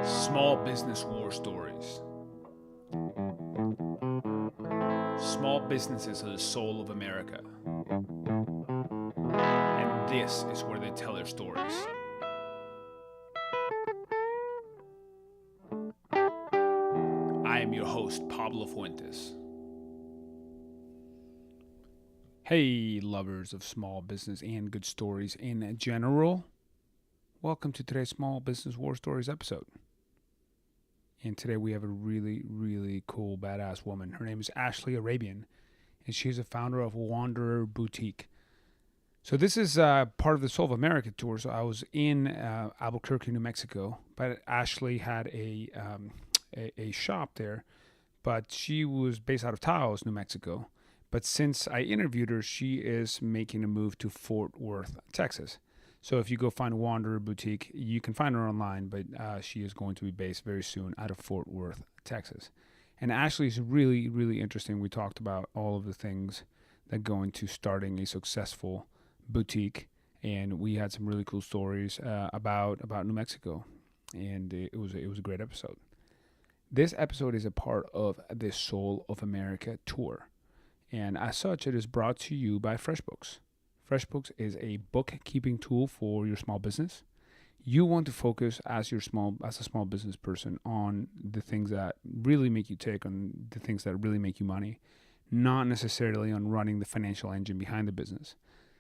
Small business war stories. Small businesses are the soul of America. And this is where they tell their stories. I am your host, Pablo Fuentes. Hey, lovers of small business and good stories in general. Welcome to today's Small Business War Stories episode. And today we have a really, really cool, badass woman. Her name is Ashley Arabian, and she's the founder of Wanderer Boutique. So this is part of the Soul of America tour. So I was in Albuquerque, New Mexico, but Ashley had a shop there, but she was based out of Taos, New Mexico. But since I interviewed her, she is making a move to Fort Worth, Texas. So if you go find Wanderer Boutique, you can find her online, but she is going to be based very soon out of Fort Worth, Texas. And Ashley is really, really interesting. We talked about all of the things that go into starting a successful boutique, and we had some really cool stories about New Mexico, and it was a great episode. This episode is a part of the Soul of America tour, and as such, it is brought to you by FreshBooks. FreshBooks is a bookkeeping tool for your small business. You want to focus as a small business person on the things that really make you tick, on the things that really make you money, not necessarily on running the financial engine behind the business.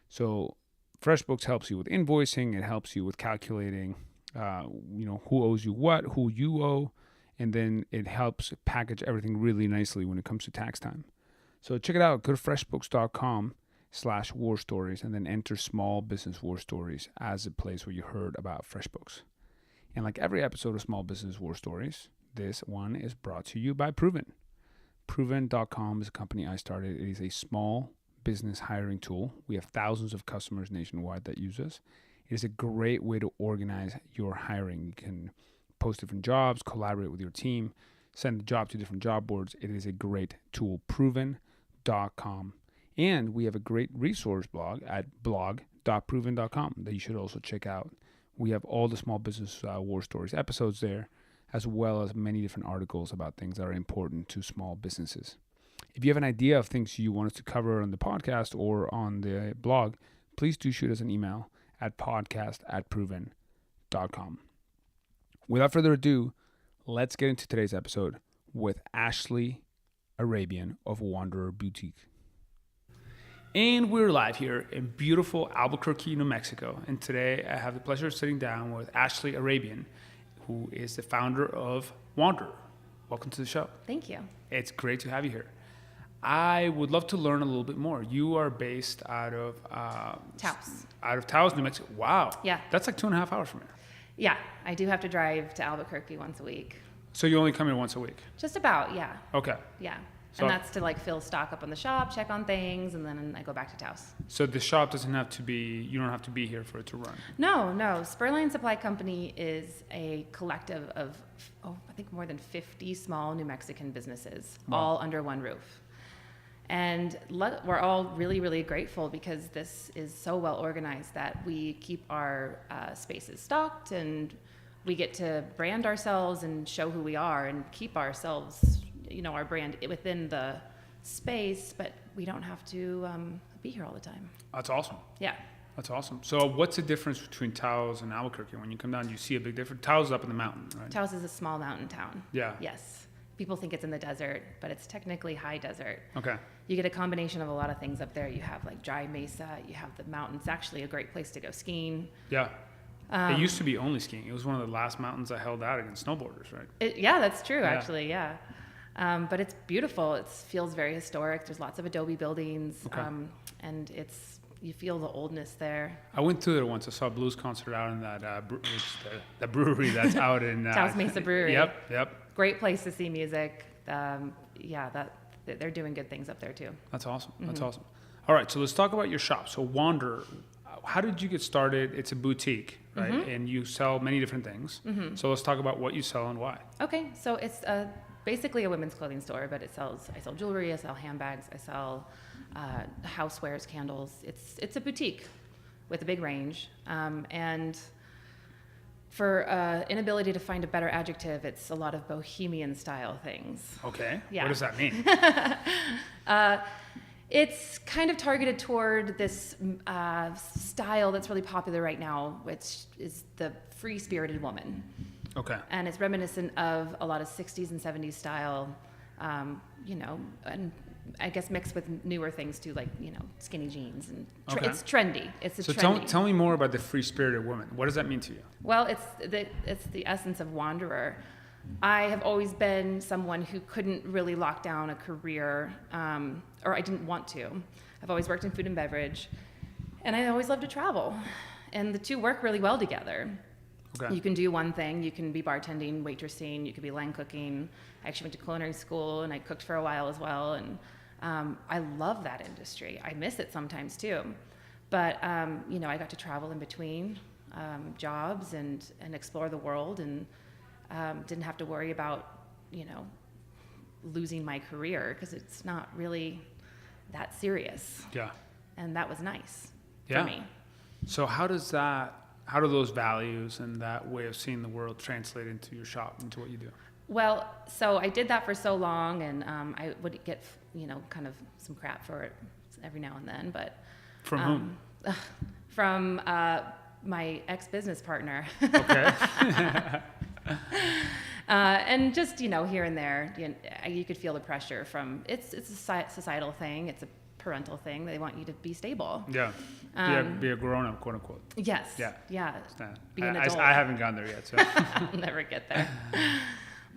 So FreshBooks helps you with invoicing. It helps you with calculating, who owes you what, who you owe, and then it helps package everything really nicely when it comes to tax time. So check it out. Go to freshbooks.com/war stories and then enter Small Business War Stories as a place where you heard about FreshBooks. And like every episode of Small Business War Stories, this one is brought to you by Proven. Proven.com is a company I started. It is a small business hiring tool. We have thousands of customers nationwide that use us. It is a great way to organize your hiring. You can post different jobs, collaborate with your team, send the job to different job boards. It is a great tool. Proven.com. And we have a great resource blog at blog.proven.com that you should also check out. We have all the Small Business War Stories episodes there, as well as many different articles about things that are important to small businesses. If you have an idea of things you want us to cover on the podcast or on the blog, please do shoot us an email at podcast@proven.com. Without further ado, let's get into today's episode with Ashley Arabian of Wanderer Boutique. And we're live here in beautiful Albuquerque, New Mexico. And today I have the pleasure of sitting down with Ashley Arabian, who is the founder of Wanderer. Welcome to the show. Thank you. It's great to have you here. I would love to learn a little bit more. You are based out of Taos. Out of Taos, New Mexico. Wow. Yeah. That's like 2.5 hours from here. Yeah, I do have to drive to Albuquerque once a week. So you only come here once a week? Just about, yeah. Okay. Yeah. So, and that's to fill stock up on the shop, check on things, and then I go back to Taos. So the shop doesn't have to be, you don't have to be here for it to run? No. Spurline Supply Company is a collective of, I think more than 50 small New Mexican businesses, all under one roof. And we're all really, really grateful because this is so well organized that we keep our spaces stocked and we get to brand ourselves and show who we are and keep ourselves, our brand within the space, but we don't have to be here all the time. That's awesome. Yeah. That's awesome. So what's the difference between Taos and Albuquerque? When you come down, do you see a big difference? Taos is up in the mountain, right? Taos is a small mountain town. Yeah. Yes. People think it's in the desert, but it's technically high desert. Okay. You get a combination of a lot of things up there. You have dry mesa, you have the mountains, actually a great place to go skiing. Yeah. It used to be only skiing. It was one of the last mountains I held out against snowboarders, right? Yeah, that's true, actually, yeah. But it's beautiful. It feels very historic. There's lots of adobe buildings, and you feel the oldness there. I went through there once. I saw a blues concert out in that the brewery that's out in Taos Mesa Brewery. Yep. Great place to see music. They're doing good things up there too. That's awesome. That's awesome. All right, so let's talk about your shop. So Wanderer, how did you get started? It's a boutique, right? And you sell many different things. So let's talk about what you sell and why. Okay, so it's basically a women's clothing store, but I sell jewelry, I sell handbags, I sell housewares, candles. It's a boutique with a big range. And For inability to find a better adjective, it's a lot of bohemian style things. Okay. Yeah. What does that mean? It's kind of targeted toward this style that's really popular right now, which is the free-spirited woman. Okay. And it's reminiscent of a lot of 60s and 70s style, and I guess mixed with newer things too, like, skinny jeans. And Okay. It's trendy. So trendy. tell me more about the free-spirited woman. What does that mean to you? Well, it's the essence of wanderer. I have always been someone who couldn't really lock down a career, or I didn't want to. I've always worked in food and beverage, and I always loved to travel. And the two work really well together. Okay. You can do one thing. You can be bartending, waitressing. You could be line cooking. I actually went to culinary school, and I cooked for a while as well. And I love that industry. I miss it sometimes too. But, I got to travel in between jobs and explore the world, and didn't have to worry about, losing my career, because it's not really that serious. Yeah. And that was nice Yeah. for me. So how do those values and that way of seeing the world translate into your shop, into what you do? Well, so I did that for so long, and I would get, kind of some crap for it every now and then. But From whom? From my ex-business partner. Okay. And just, here and there, you could feel the pressure from, it's a societal thing. It's a parental thing. They want you to be stable. Yeah. Be a grown-up, quote unquote. Yes. Yeah. Yeah. Understand. Be an adult. I haven't gone there yet, so. I'll never get there.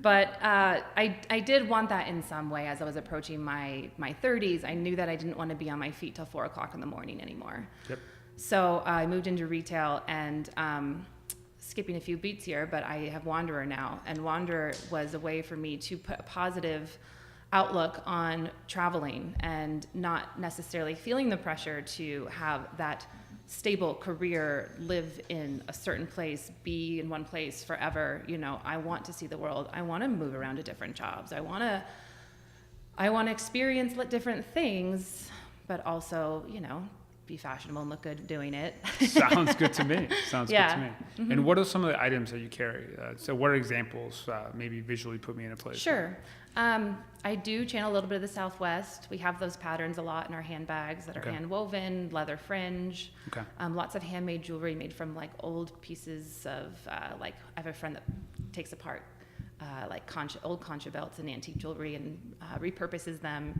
But I did want that in some way. As I was approaching my 30s, I knew that I didn't want to be on my feet till 4 o'clock in the morning anymore. Yep. So I moved into retail, and skipping a few beats here, but I have Wanderer now. And Wanderer was a way for me to put a positive outlook on traveling and not necessarily feeling the pressure to have that stable career, live in a certain place, be in one place forever. I want to see the world. I want to move around to different jobs. I want to experience different things, but also, be fashionable and look good doing it. Sounds good to me. Good to me. Mm-hmm. And what are some of the items that you carry? So what are examples? Maybe visually put me in a place. Sure. I do channel a little bit of the Southwest. We have those patterns a lot in our handbags that are hand woven, leather fringe. Okay. Lots of handmade jewelry made from old pieces of I have a friend that takes apart old concha belts and antique jewelry and repurposes them.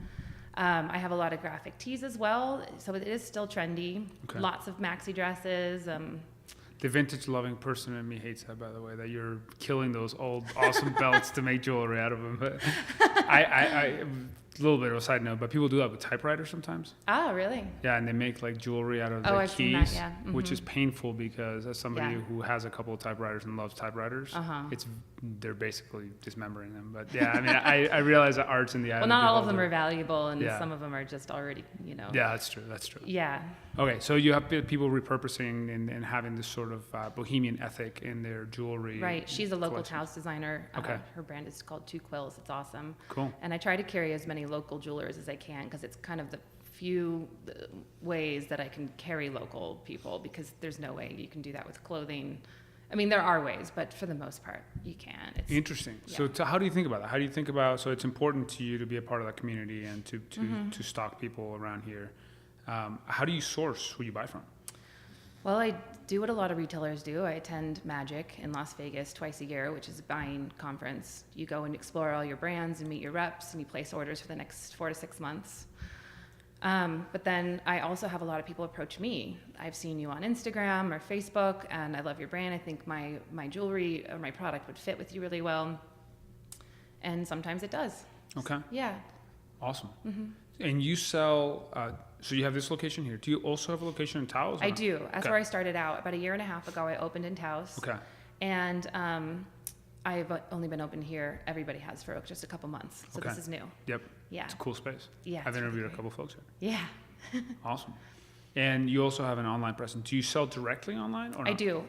I have a lot of graphic tees as well, so it is still trendy. Okay. Lots of maxi dresses. The vintage loving person in me hates that, by the way, that you're killing those old awesome belts to make jewelry out of them. But I a little bit of a side note, but people do that with typewriters sometimes. Oh, really? Yeah, and they make jewelry out of the I've keys, seen that, yeah. Mm-hmm. which is painful because as somebody who has a couple of typewriters and loves typewriters, they're basically dismembering them. But yeah, I mean, I realize that art's in the eye. Well, not all of them are valuable, and some of them are just already, Yeah, that's true. Yeah. Okay, so you have people repurposing and having this sort of bohemian ethic in their jewelry. Right. She's a local collection. Taos designer. Okay. Her brand is called Two Quills. It's awesome. Cool. And I try to carry as many local jewelers as I can, because it's kind of the few ways that I can carry local people, because there's no way you can do that with clothing. I mean, there are ways, but for the most part, you can't. Interesting. Yeah. So how do you think about that? How do you think about, so it's important to you to be a part of that community and to stock people around here. How do you source who you buy from? Well, I do what a lot of retailers do. I attend Magic in Las Vegas twice a year, which is a buying conference. You go and explore all your brands and meet your reps, and you place orders for the next 4 to 6 months. But then I also have a lot of people approach me. I've seen you on Instagram or Facebook, and I love your brand. I think my jewelry or my product would fit with you really well. And sometimes it does. Okay. Yeah. Awesome. Mm-hmm. And you sell, so you have this location here. Do you also have a location in Taos? I do. That's where I started out. About 1.5 years ago, I opened in Taos. Okay. And I've only been open here, everybody has, for just a couple months. So this is new. Yep. Yeah. It's a cool space. Yeah. I've interviewed a couple folks here. Yeah. Awesome. And you also have an online presence. Do you sell directly online or not? I do.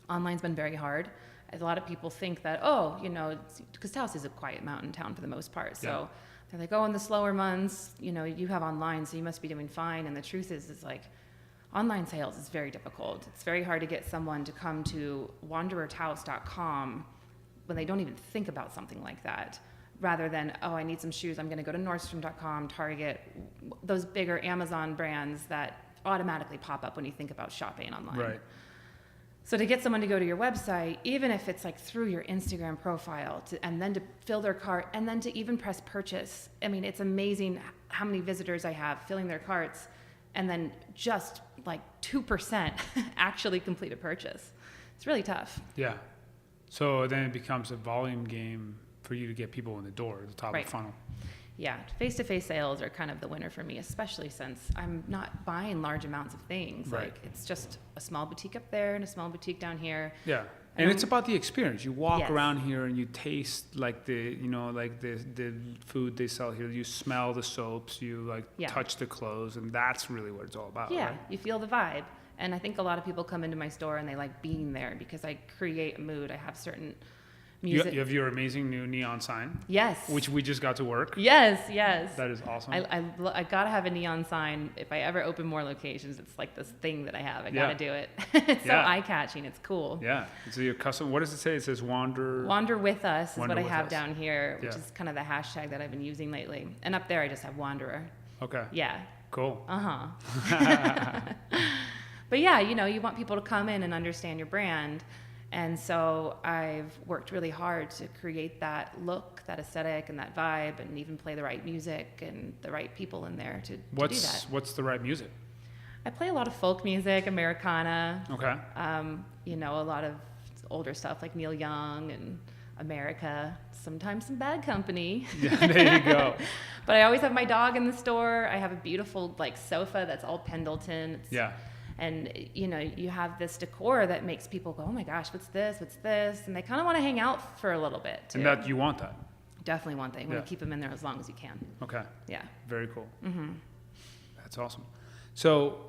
Online's been very hard. A lot of people think that, because Taos is a quiet mountain town for the most part. So they're like, in the slower months, you have online, so you must be doing fine. And the truth is like, online sales is very difficult. It's very hard to get someone to come to wanderertaos.com when they don't even think about something like that, rather than, oh, I need some shoes, I'm going to go to Nordstrom.com, Target, those bigger Amazon brands that automatically pop up when you think about shopping online. Right. So to get someone to go to your website, even if it's like through your Instagram profile, and then to fill their cart, and then to even press purchase. I mean, it's amazing how many visitors I have filling their carts, and then just like 2% actually complete a purchase. It's really tough. Yeah. So then it becomes a volume game for you to get people in the door, at the top of the funnel. Yeah, face-to-face sales are kind of the winner for me, especially since I'm not buying large amounts of things. Right. Like, it's just a small boutique up there and a small boutique down here. Yeah, and it's about the experience. You walk Yes. around here and you taste like the food they sell here. You smell the soaps. You touch the clothes, and that's really what it's all about. Yeah, right? you feel the vibe. And I think a lot of people come into my store and they like being there because I create a mood. I have certain music. You have your amazing new neon sign. Yes. Which we just got to work. Yes. That is awesome. I gotta have a neon sign. If I ever open more locations, it's like this thing that I have. I gotta do it. It's so eye-catching. It's cool. Yeah. So your custom. What does it say? It says Wander with us is what I have us. Down here, which is kind of the hashtag that I've been using lately. And up there, I just have Wanderer. Okay. Yeah. Cool. But yeah, you want people to come in and understand your brand. And so I've worked really hard to create that look, that aesthetic, and that vibe, and even play the right music and the right people in there to do that. What's the right music? I play a lot of folk music, Americana. Okay. A lot of older stuff like Neil Young and America, sometimes some Bad Company. Yeah, there you go. But I always have my dog in the store. I have a beautiful sofa that's all Pendleton. And, you have this decor that makes people go, oh my gosh, what's this? And they kind of want to hang out for a little bit, too. And you want that? Definitely want that. You want to keep them in there as long as you can. Okay. Yeah. Very cool. Mm-hmm. That's awesome. So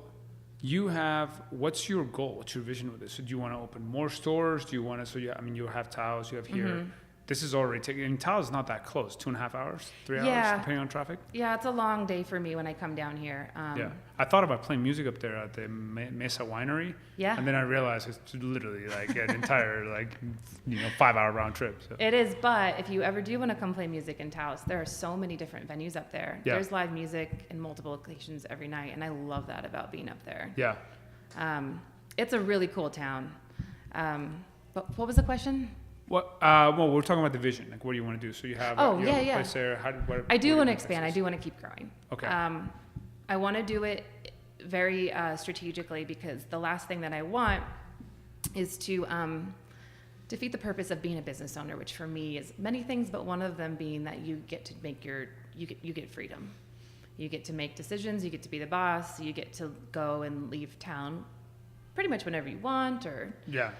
what's your goal? What's your vision with this? So do you want to open more stores? Do you want to, you have Taos, you have here. Mm-hmm. This is already taking, and Taos is not that close, 2.5 hours, 3 hours, depending on traffic. Yeah, it's a long day for me when I come down here. I thought about playing music up there at the Mesa Winery. Yeah. And then I realized it's literally like an entire 5-hour round trip. So. It is, but if you ever do want to come play music in Taos, there are so many different venues up there. Yeah. There's live music in multiple locations every night, and I love that about being up there. Yeah. It's a really cool town. But what was the question? Well, we're talking about the vision. Like, what do you want to do? So you have a place there. I do want to expand. I do want to keep growing. Okay. I want to do it very strategically, because the last thing that I want is to defeat the purpose of being a business owner, which for me is many things, but one of them being that you get to make you get freedom. You get to make decisions. You get to be the boss. You get to go and leave town pretty much whenever you want. Yeah.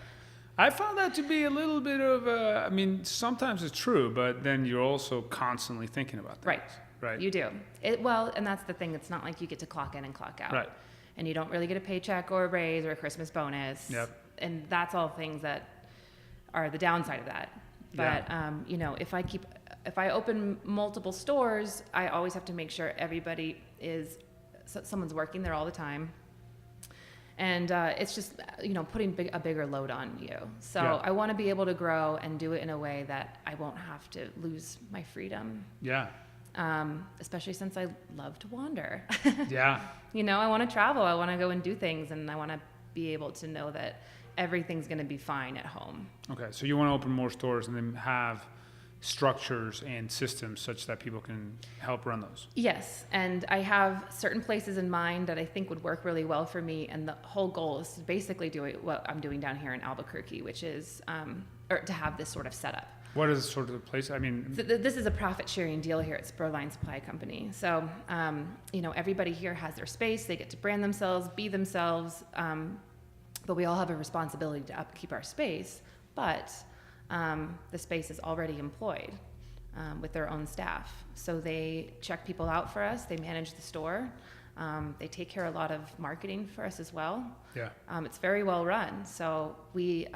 I found that to be a little bit of sometimes it's true, but then you're also constantly thinking about things. Right. You do. And that's the thing. It's not like you get to clock in and clock out. Right. And you don't really get a paycheck or a raise or a Christmas bonus. Yep. And that's all things that are the downside of that. But, if I open multiple stores, I always have to make sure someone's working there all the time. And it's just, putting a bigger load on you. So I want to be able to grow and do it in a way that I won't have to lose my freedom. Yeah. Especially since I love to wander. Yeah. I want to travel. I want to go and do things, and I want to be able to know that everything's going to be fine at home. Okay. So you want to open more stores and then have structures and systems such that people can help run those. Yes, and I have certain places in mind that I think would work really well for me, and the whole goal is to basically do what I'm doing down here in Albuquerque, which is to have this sort of setup. What is sort of the place? So this is a profit-sharing deal here at Spurline Supply Company. So, everybody here has their space. They get to brand themselves, be themselves, but we all have a responsibility to upkeep our space. But the space is already employed with their own staff. So they check people out for us. They manage the store. They take care of a lot of marketing for us as well. Yeah. It's very well run. So we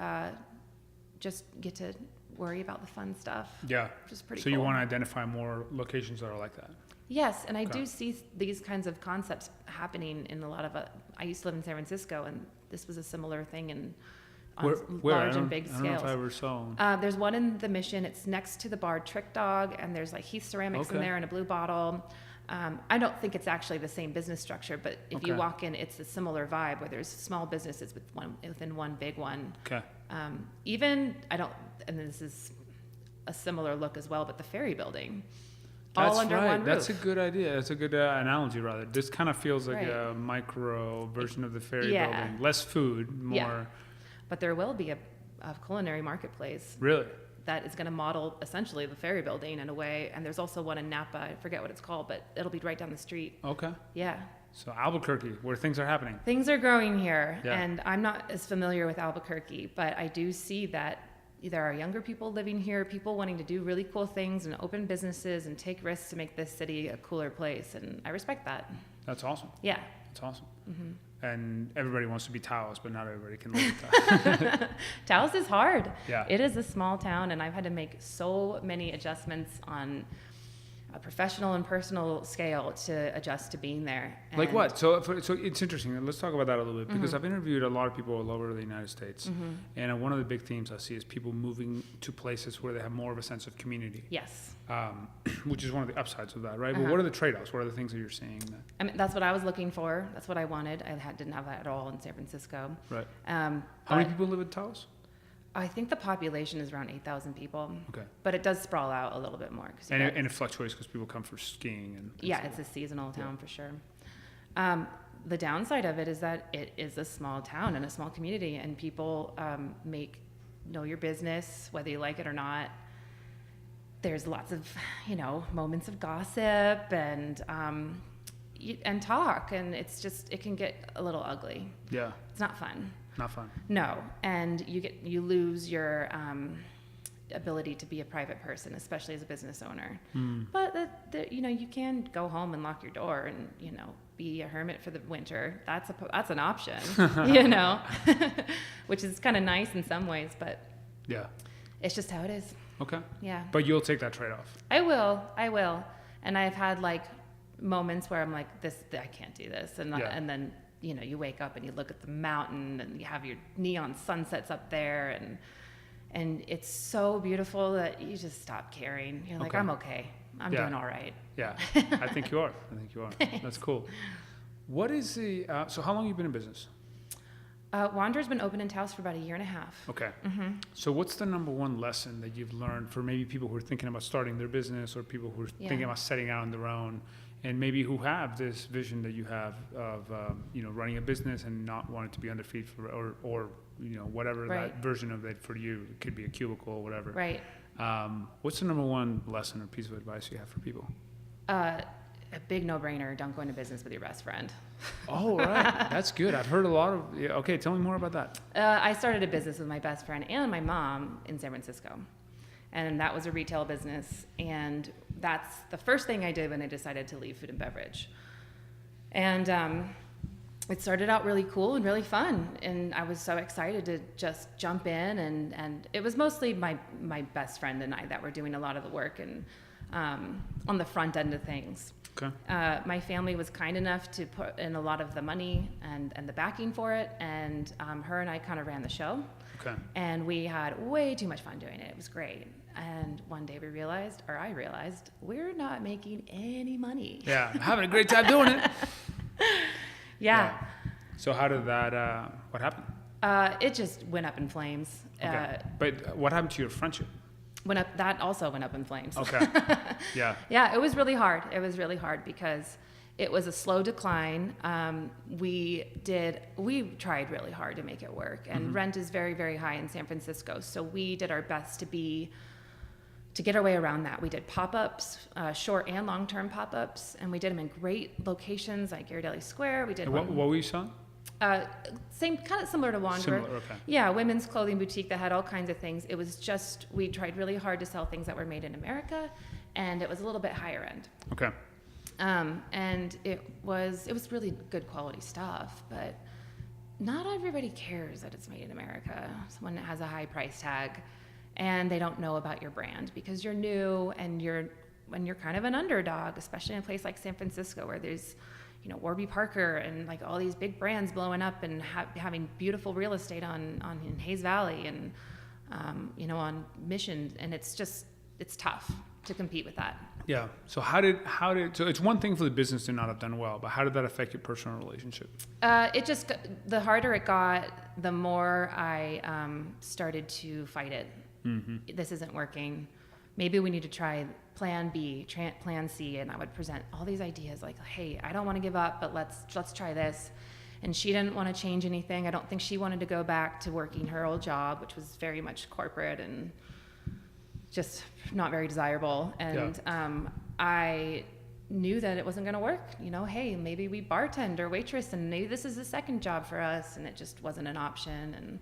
just get to worry about the fun stuff. Yeah. Which is pretty cool. So cool. You want to identify more locations that are like that? Yes, and I Okay. do see these kinds of concepts happening in a lot of. I used to live in San Francisco, and this was a similar thing on Where? large and big I don't know if scales. I ever saw one. There's one in the Mission. It's next to the bar Trick Dog, and there's like Heath Ceramics in Okay. there in a blue bottle. I don't think it's actually the same business structure, but if you Okay. walk in, it's a similar vibe where there's small businesses within one big one. Okay. And this is a similar look as well, but the Ferry Building, That's all under right. one roof. That's a good idea. That's a good analogy, rather. This kind of feels like Right. a micro version of the Ferry Yeah. Building. Less food, more. Yeah. But there will be a culinary marketplace Really? that is going to model essentially the Ferry Building in a way. And there's also one in Napa. I forget what it's called, but it'll be right down the street. Okay. Yeah. So Albuquerque, where things are happening. Things are growing here. Yeah. And I'm not as familiar with Albuquerque, but I do see that there are younger people living here, people wanting to do really cool things and open businesses and take risks to make this city a cooler place. And I respect that. That's awesome. Yeah. That's awesome. Mm-hmm. And everybody wants to be Taos, but not everybody can live in Taos. Taos is hard. Yeah. It is a small town, and I've had to make so many adjustments on a professional and personal scale to adjust to being there. Like And- what? So it's interesting. Let's talk about that a little bit because I've interviewed a lot of people all over the United States, and one of the big themes I see is people moving to places where they have more of a sense of community, Yes. which is one of the upsides of that, right? But what are the trade-offs? What are the things that you're seeing? I mean, that's what I was looking for. That's what I wanted. Didn't have that at all in San Francisco. Right. How How many people live in Taos? I think the population is around 8,000 people. Okay. But it does sprawl out a little bit more. And it fluctuates because people come for skiing and Yeah, stuff. it's a seasonal town for sure. The downside of it is that it is a small town and a small community, and people know your business, whether you like it or not. There's lots of, moments of gossip and talk, and it can get a little ugly. Yeah. It's not fun. Not fun. No, and you lose your ability to be a private person, especially as a business owner. But you can go home and lock your door and be a hermit for the winter. That's an option, which is kind of nice in some ways, but Yeah. it's just how it is. Okay. Yeah, But you'll take that trade-off. I will, and I've had like moments where I'm like, I can't do this, and Yeah. and then you wake up and you look at the mountain and you have your neon sunsets up there, and it's so beautiful that you just stop caring. You're like, Okay. I'm okay. I'm Yeah. doing all right. Yeah. I think you are. That's cool. What is the, so how long have you been in business? Wanderer's been open in Taos for about a year and a half. Okay. So what's the number one lesson that you've learned for maybe people who are thinking about starting their business or people who are thinking about setting out on their own and maybe who have this vision that you have of, running a business and not wanting to be on their feet or whatever that version of it for you. It could be a cubicle or whatever. Right. What's the number one lesson or piece of advice you have for people? A big no-brainer, don't go into business with your best friend. Oh, right. That's good. I've heard a lot of, okay, tell me more about that. I started a business with my best friend and my mom in San Francisco. And that was a retail business. And that's the first thing I did when I decided to leave food and beverage. And it started out really cool and really fun. And I was so excited to just jump in. And it was mostly my best friend and I that were doing a lot of the work and on the front end of things. Okay. My family was kind enough to put in a lot of the money and the backing for it, and her and I kind of ran the show. Okay. And we had way too much fun doing it. It was great. And one day I realized, we're not making any money. Yeah, having a great time doing it. Yeah. So how did that, what happened? It just went up in flames. Okay. But what happened to your friendship? That also went up in flames. Okay. Yeah. Yeah, it was really hard. It was really hard because it was a slow decline. We tried really hard to make it work, and rent is very, very high in San Francisco. So we did our best to get our way around that. We did pop-ups, short and long-term pop-ups, and we did them in great locations like Ghirardelli Square. We did What were you selling? Same, kind of similar to Wanderer. Similar, okay. Yeah, women's clothing boutique that had all kinds of things. It was just, we tried really hard to sell things that were made in America, and it was a little bit higher end. Okay. And it was really good quality stuff, but not everybody cares that it's made in America when it has a high price tag, and they don't know about your brand because you're new and you're when you're kind of an underdog, especially in a place like San Francisco where there's, Warby Parker and like all these big brands blowing up and having beautiful real estate on in Hayes Valley and on Mission, and it's tough to compete with that. Yeah. So so it's one thing for the business to not have done well, but how did that affect your personal relationship? The harder it got, the more I started to fight it. Mm-hmm. This isn't working. Maybe we need to try plan B, plan C. And I would present all these ideas like, hey, I don't want to give up, but let's try this. And she didn't want to change anything. I don't think she wanted to go back to working her old job, which was very much corporate and just not very desirable. And I knew that it wasn't going to work. Hey, maybe we bartend or waitress, and maybe this is the second job for us. And it just wasn't an option.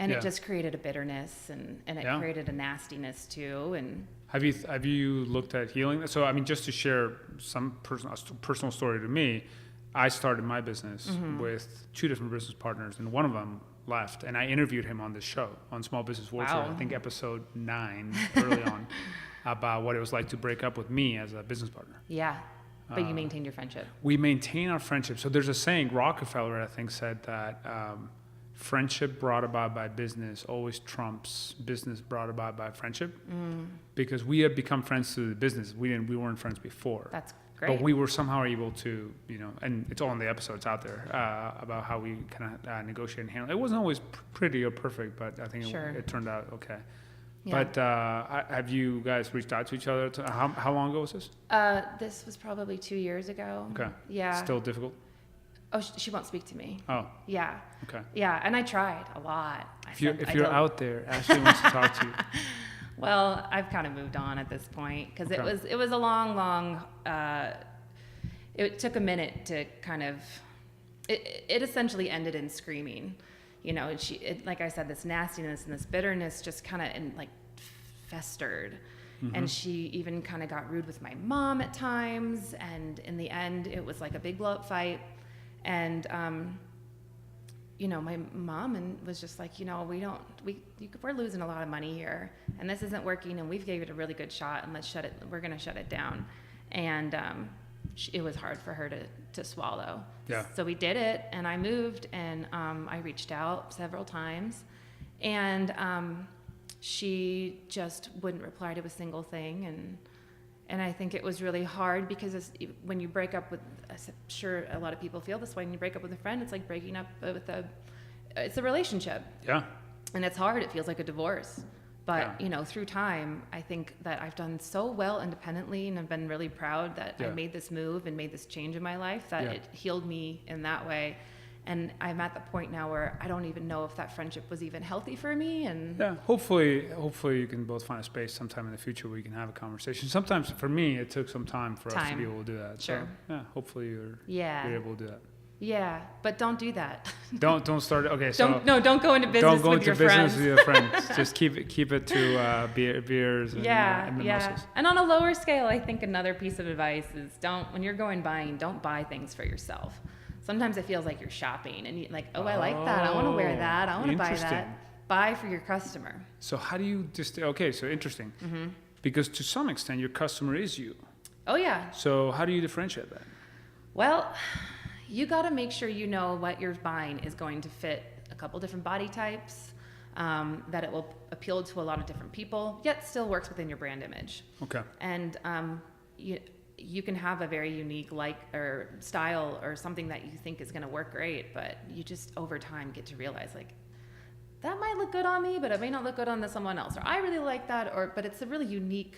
And it just created a bitterness and it created a nastiness too. And have you looked at healing? So, I mean, just to share some personal story to me, I started my business with 2 different business partners, and one of them left, and I interviewed him on this show on Small Business War Story, I think episode 9 early on, about what it was like to break up with me as a business partner. Yeah, but you maintained your friendship. We maintain our friendship. So there's a saying, Rockefeller, I think, said that friendship brought about by business always trumps business brought about by friendship, because we have become friends through the business. We weren't friends before. That's great. But we were somehow able to, and it's all in the episodes out there about how we kind of negotiate and handle. It wasn't always pretty or perfect, but I think it turned out okay. Yeah. But have you guys reached out to each other? How long ago was this? This was probably 2 years ago. Okay. Yeah. Still difficult? Oh, she won't speak to me. Oh. Yeah. Okay. Yeah, and I tried a lot. If you're out there, Ashley wants to talk to you. Well, I've kind of moved on at this point because it was a long. It took a minute to kind of. It essentially ended in screaming, like I said, this nastiness and this bitterness just kind of festered. Mm-hmm. And she even kind of got rude with my mom at times, and in the end, it was like a big blow-up fight. And my mom was just like, we're losing a lot of money here, and this isn't working, and we've gave it a really good shot, and we're going to shut it down. And it was hard for her to swallow. Yeah. So we did it, and I moved, and I reached out several times, and she just wouldn't reply to a single thing. And I think it was really hard because when you break up with, I'm sure a lot of people feel this way, when you break up with a friend, it's like breaking up with it's a relationship. Yeah. And it's hard. It feels like a divorce. But, through time, I think that I've done so well independently, and I've been really proud that I made this move and made this change in my life, that it healed me in that way. And I'm at the point now where I don't even know if that friendship was even healthy for me. And hopefully you can both find a space sometime in the future where you can have a conversation. Sometimes for me, it took some time for us to be able to do that. Sure. So, hopefully you're able to do that. Yeah, but don't do that. Don't start. Okay, so don't go into business with your friends. Don't go into business with your friends. Just keep it to beers and mimosas. And on a lower scale, I think another piece of advice is when you're going buying, don't buy things for yourself. Sometimes it feels like you're shopping and you're like, I like that. I want to wear that. I want to buy that. Buy for your customer. So how do you so interesting. Mm-hmm. Because to some extent, your customer is you. Oh, yeah. So how do you differentiate that? Well, you got to make sure you know what you're buying is going to fit a couple different body types, that it will appeal to a lot of different people, yet still works within your brand image. Okay. And you can have a very unique or style or something that you think is going to work great, but you just over time get to realize that might look good on me, but it may not look good on someone else. Or I really like that, but it's a really unique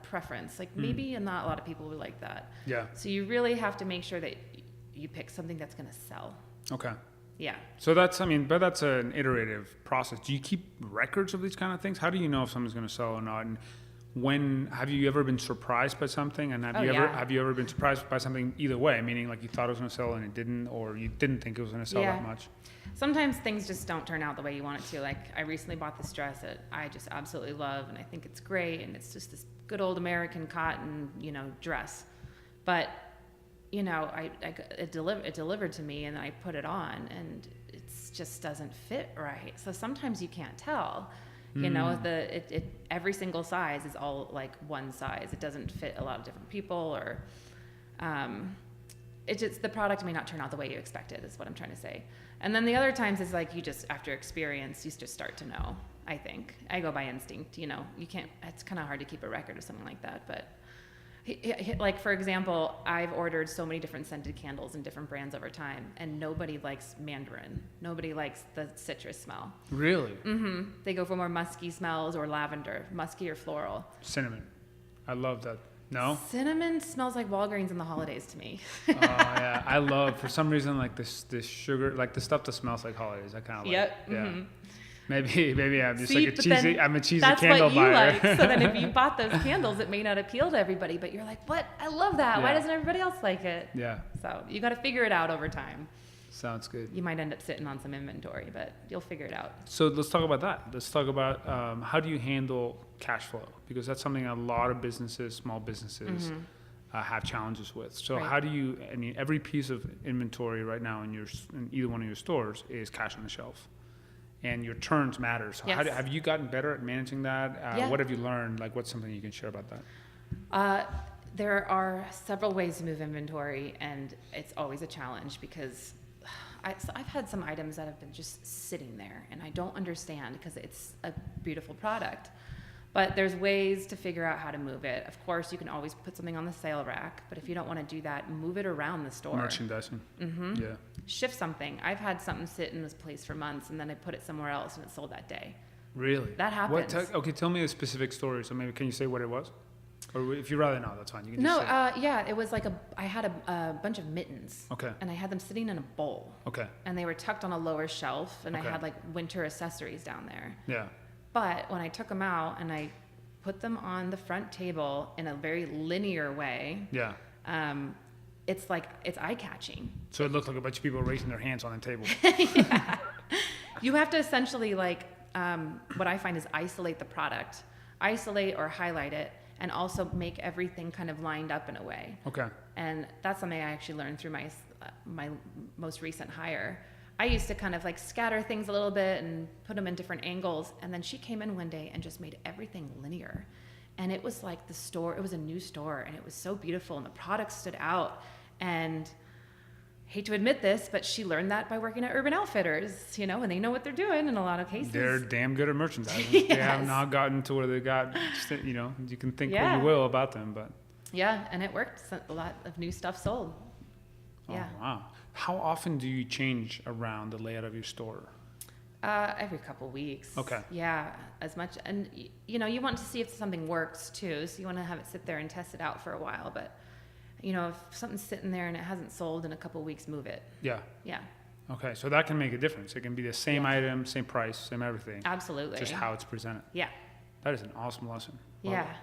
preference. Maybe not a lot of people would like that. Yeah. So you really have to make sure that you pick something that's going to sell. Okay. Yeah. So that's an iterative process. Do you keep records of these kind of things? How do you know if something's going to sell or not? And when have you ever been surprised by something? And have you ever been surprised by something either way? Meaning you thought it was going to sell and it didn't, or you didn't think it was going to sell that much? Sometimes things just don't turn out the way you want it to. I recently bought this dress that I just absolutely love, and I think it's great, and it's just this good old American cotton, dress. But it delivered to me, and I put it on, and it just doesn't fit right. So sometimes you can't tell. You know, every single size is all like one size. It doesn't fit a lot of different people, or the product may not turn out the way you expected, is what I'm trying to say. And then the other times is like, you just, after experience, you just start to know. I think I go by instinct. You know, you can't. It's kind of hard to keep a record of something like that, but. Like, for example, I've ordered so many different scented candles and different brands over time, and nobody likes mandarin. Nobody likes the citrus smell. Really? Mm-hmm. They go for more musky smells, or lavender, musky or floral. Cinnamon. I love that. No? Cinnamon smells like Walgreens in the holidays to me. Oh, yeah. I love, for some reason, like this sugar, like the stuff that smells like holidays. I kind of like. Yep. Yeah. Mm-hmm. Maybe I'm just See, like I'm a cheesy that's candle what you buyer. like. So then if you bought those candles, it may not appeal to everybody, but you're like, what? I love that. Yeah. Why doesn't everybody else like it? Yeah. So you got to figure it out over time. Sounds good. You might end up sitting on some inventory, but you'll figure it out. So let's talk about that. Let's talk about how do you handle cash flow? Because that's something a lot of businesses, small businesses, have challenges with. So Right. how do you, I mean, every piece of inventory right now in either one of your stores is cash on the shelf. And your turns matter. So Yes. have you gotten better at managing that? Yeah. What have you learned? Like, what's something you can share about that? There are several ways to move inventory, and it's always a challenge because I've had some items that have been just sitting there, and I don't understand because it's a beautiful product. But there's ways to figure out how to move it. Of course, you can always put something on the sale rack, but if you don't want to do that, move it around the store. Merchandising. Mm-hmm. Yeah. Shift something. I've had something sit in this place for months, and then I put it somewhere else, and it sold that day. Really? That happens. Okay, tell me a specific story. So maybe can you say what it was? Or if you'd rather not, that's fine. You can No, just say. yeah, it was like I had a bunch of mittens. Okay. And I had them sitting in a bowl. Okay. And they were tucked on a lower shelf, and Okay. I had like winter accessories down there. Yeah. But when I took them out and I put them on the front table in a very linear way, Yeah. it's eye-catching. So it looked like a bunch of people raising their hands on the table. Yeah. You have to essentially what I find is isolate the product, isolate or highlight it, and also make everything kind of lined up in a way. Okay. And that's something I actually learned through my most recent hire. I used to kind of like scatter things a little bit and put them in different angles. And then she came in one day and just made everything linear. And it was like it was a new store, and it was so beautiful, and the product stood out. And hate to admit this, but she learned that by working at Urban Outfitters, you know, and they know what they're doing in a lot of cases. They're damn good at merchandising. Yes. They have not gotten to where they got, you know, you can think what Yeah. you will about them, but. Yeah, and it worked. A lot of new stuff sold. Yeah. Oh, wow. How often do you change around the layout of your store? Every couple weeks. Okay. Yeah, as much. And, you know, you want to see if something works, too. So you want to have it sit there and test it out for a while. But, you know, if something's sitting there and it hasn't sold in a couple weeks, move it. Yeah. Yeah. Okay, so that can make a difference. It can be the same Yeah. item, same price, same everything. Absolutely. Just how it's presented. Yeah. That is an awesome lesson. Love Yeah.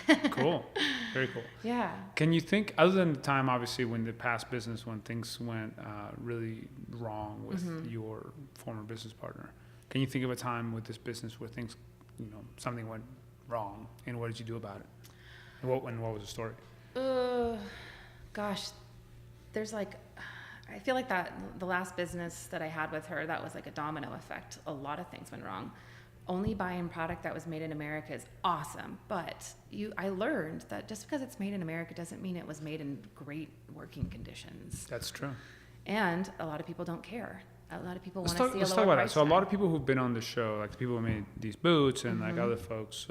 it. Cool. Very cool. Yeah. Can you think, other than the time, obviously, when the past business, when things went really wrong with your former business partner, can you think of a time with this business where things, you know, something went wrong, and what did you do about it? And what was the story? Gosh, there's I feel like that the last business that I had with her, that was like a domino effect. A lot of things went wrong. Only buying product that was made in America is awesome, but I learned that just because it's made in America doesn't mean it was made in great working conditions. That's true. And a lot of people don't care. A lot of people want Let's to talk, see let's a talk lower about it. price So a lot tag. of people who've been on the show, like the people who made these boots, and like other folks,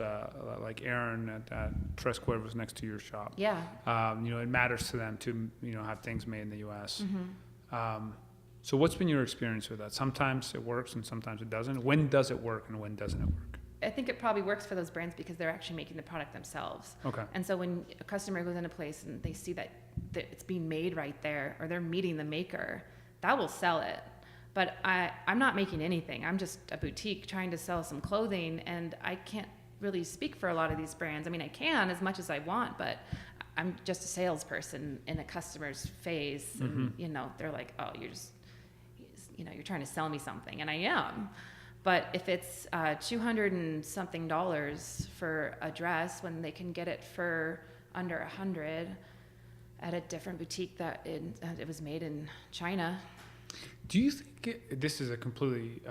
like Aaron at Tres Cuervos next to your shop. Yeah. You know, it matters to them to, you know, have things made in the U.S. So what's been your experience with that? Sometimes it works and sometimes it doesn't. When does it work and when doesn't it work? I think it probably works for those brands because they're actually making the product themselves. Okay. And so when a customer goes in a place and they see that it's being made right there, or they're meeting the maker, that will sell it. But I'm not making anything. I'm just a boutique trying to sell some clothing, and I can't really speak for a lot of these brands. I mean, I can as much as I want, but I'm just a salesperson in a customer's face, and you know, they're like, "Oh, you're trying to sell me something," and I am. But if it's $200 and something for a dress when they can get it for under $100 at a different boutique that it was made in China. Do you think this is a completely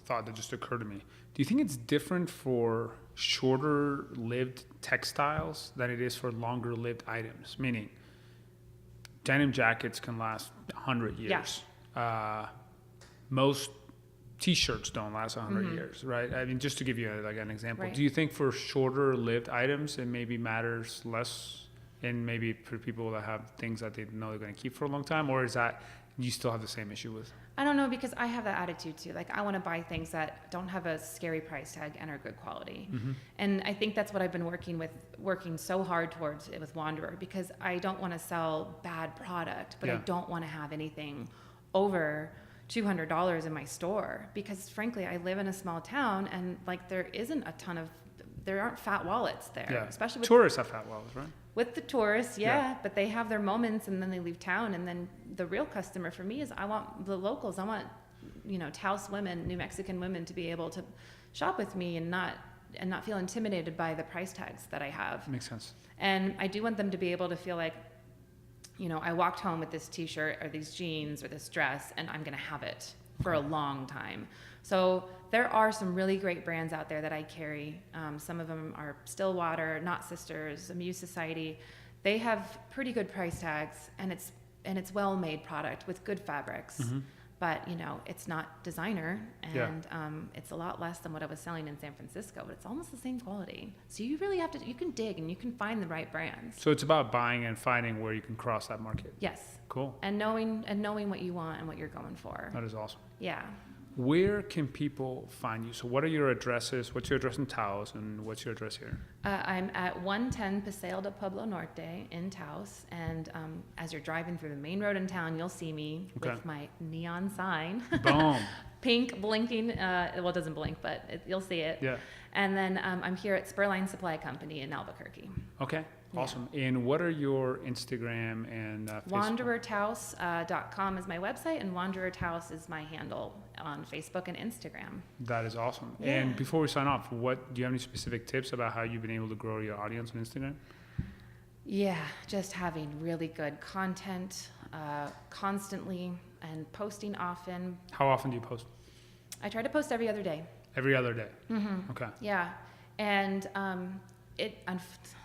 thought that just occurred to me? Do you think it's different for shorter-lived textiles than it is for longer-lived items? Meaning, denim jackets can last 100 years. Yeah. Most T-shirts don't last 100 years, right? I mean, just to give you an example, right. Do you think for shorter-lived items it maybe matters less, and maybe for people that have things that they know they're going to keep for a long time, or is that you still have the same issue with? I don't know, because I have that attitude too. Like, I want to buy things that don't have a scary price tag and are good quality. Mm-hmm. And I think that's what I've been working so hard towards with Wanderer, because I don't want to sell bad product, but I don't want to have anything over $200 in my store, because frankly, I live in a small town, and like there aren't fat wallets there, especially with tourists have fat wallets, right? With the tourists, but they have their moments and then they leave town. And then the real customer for me is I want the locals. I want, Taos women, New Mexican women to be able to shop with me and not feel intimidated by the price tags that I have. Makes sense. And I do want them to be able to feel like, I walked home with this t-shirt or these jeans or this dress, and I'm going to have it for a long time. So there are some really great brands out there that I carry. Some of them are Stillwater, Not Sisters, Amuse Society. They have pretty good price tags, and it's well-made product with good fabrics. Mm-hmm. But it's not designer, and it's a lot less than what I was selling in San Francisco. But it's almost the same quality. So you really have to. You can dig and you can find the right brands. So it's about buying and finding where you can cross that market. Yes. Cool. And knowing what you want and what you're going for. That is awesome. Yeah. Where can people find you? So what are your addresses? What's your address in Taos, and what's your address here? I'm at 110 Paseo de Pueblo Norte in Taos, and as you're driving through the main road in town, you'll see me with my neon sign. Boom. Pink, blinking. It doesn't blink, but you'll see it. Yeah. And then I'm here at Spurline Supply Company in Albuquerque. Okay. Awesome. Yeah. And what are your Instagram and Facebook? WandererTaos.com is my website, and Wanderer Taos is my handle on Facebook and Instagram. That is awesome. Yeah. And before we sign off, do you have any specific tips about how you've been able to grow your audience on Instagram? Yeah, just having really good content constantly and posting often. How often do you post? I try to post every other day. Every other day? Mm-hmm. Okay. Yeah. And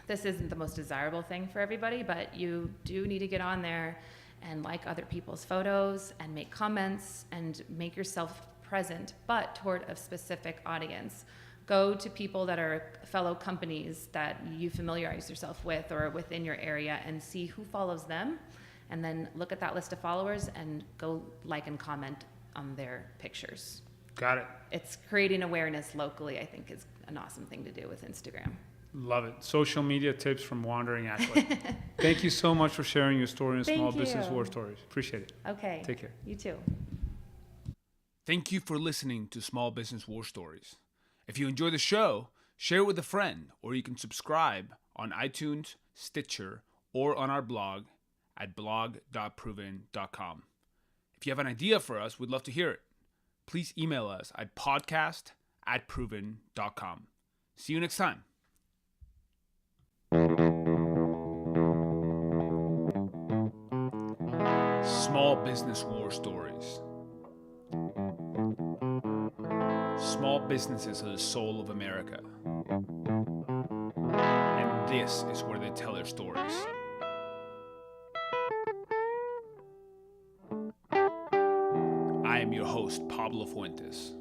this isn't the most desirable thing for everybody, but you do need to get on there and like other people's photos and make comments and make yourself present, but toward a specific audience. Go to people that are fellow companies that you familiarize yourself with or within your area and see who follows them, and then look at that list of followers and go like and comment on their pictures. Got it. It's creating awareness locally, I think, is an awesome thing to do with Instagram. Love it. Social media tips from Wandering Ashley. Thank you so much for sharing your story on Small Business War Stories. Appreciate it. Okay. Take care. You too. Thank you for listening to Small Business War Stories. If you enjoy the show, share it with a friend, or you can subscribe on iTunes, Stitcher, or on our blog at blog.proven.com. If you have an idea for us, we'd love to hear it. Please email us at podcast@proven.com. See you next time. Small Business War Stories. Small businesses are the soul of America. And this is where they tell their stories. I am your host, Pablo Fuentes.